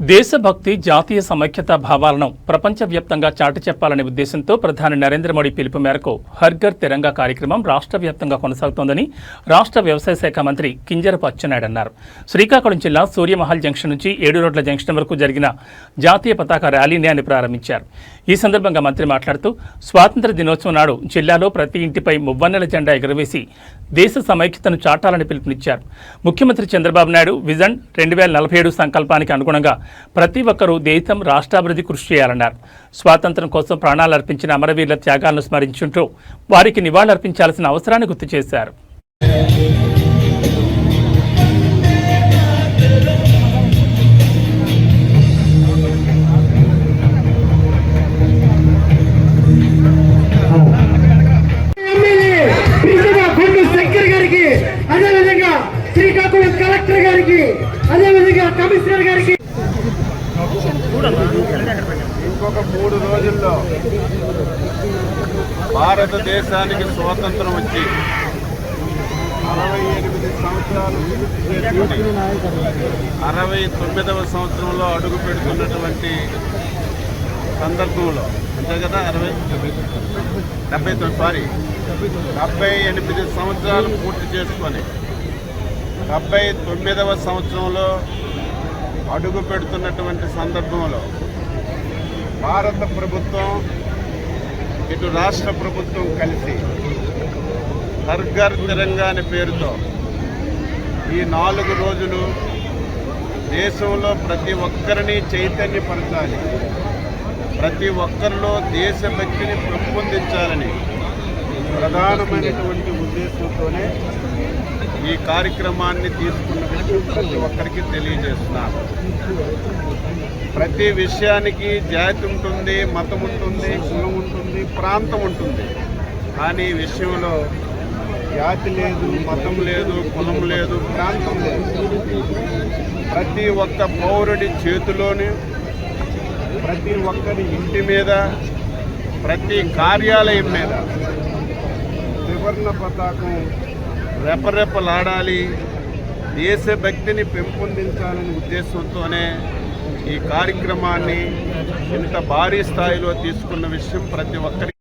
దేశభక్తి జాతీయ సమైక్యతా భావాలను ప్రపంచవ్యాప్తంగా చాటి చెప్పాలనే ఉద్దేశంతో ప్రధాని నరేంద్ర మోడీ పిలుపు మేరకు హర్ ఘర్ తిరంగా కార్యక్రమం రాష్ట్ర వ్యాప్తంగా కొనసాగుతోందని రాష్ట్ర వ్యవసాయ శాఖ మంత్రి కింజరపు అచ్చెన్నాయుడు అన్నారు. శ్రీకాకుళం జిల్లా సూర్యమహల్ జంక్షన్ నుంచి 7 రోడ్ల జంక్షన్ వరకు జరిగిన జాతీయ పతాక ర్యాలీని ఆయన ప్రారంభించారు. ఈ సందర్భంగా మంత్రి మాట్లాడుతూ స్వాతంత్ర్య దినోత్సవం నాడు జిల్లాలో ప్రతి ఇంటిపై మువ్వన్నెల జెండా ఎగురవేసి దేశ సమైక్యతను చాటాలని పిలుపునిచ్చారు. ముఖ్యమంత్రి చంద్రబాబు నాయుడు విజన్ 2047 సంకల్పానికి అనుగుణంగా ప్రతి ఒక్కరూ దేశం రాష్ట్రాభివృద్ధి కృషి చేయాలన్నారు. స్వాతంత్ర్యం కోసం ప్రాణాలు అర్పించిన అమరవీరుల త్యాగాలను స్మరించుంటూ వారికి నివాళులర్పించాల్సిన అవసరాన్ని గుర్తు చేశారు. శ్రీకాకుళం కలెక్టర్ గారికి, అదేవిధంగా కమిషనర్ గారికి ఇంకొక 3 రోజుల్లో భారతదేశానికి స్వాతంత్రం వచ్చి 68 సంవత్సరాలు 69వ సంవత్సరంలో అడుగు పెడుతున్నటువంటి సందర్భంలో అంతే కదా 78 సంవత్సరాలు పూర్తి చేసుకొని 79వ సంవత్సరంలో అడుగు పెడుతున్నటువంటి సందర్భంలో భారత ప్రభుత్వం ఇటు రాష్ట్ర ప్రభుత్వం కలిసి హర్ ఘర్ తిరంగా అనే పేరుతో ఈ 4 రోజులు దేశంలో ప్రతి ఒక్కరిని చైతన్యపరచాలి, ప్రతి ఒక్కరిలో దేశభక్తిని పెంపొందించాలని ప్రధానమైనటువంటి ఉద్దేశంతోనే ఈ కార్యక్రమాన్ని తీసుకున్న విషయం ప్రతి ఒక్కరికి తెలియజేస్తున్నారు. ప్రతి విషయానికి జాతి ఉంటుంది, మతం ఉంటుంది, కులం ఉంటుంది, ప్రాంతం ఉంటుంది. కానీ ఈ విషయంలో జాతి లేదు, మతం లేదు, కులం లేదు, ప్రాంతం లేదు. ప్రతి ఒక్క పౌరుడి చేతిలోనే, ప్రతి ఒక్కరి ఇంటి మీద, ప్రతి కార్యాలయం మీద త్రివర్ణ పతాకం రెపరెపలాడాలి, దేశభక్తిని పెంపొందించాలనే ఉద్దేశంతోనే ఈ కార్యక్రమాన్ని ఇంత భారీ స్థాయిలో తీసుకున్న విషయం ప్రతి ఒక్కరికి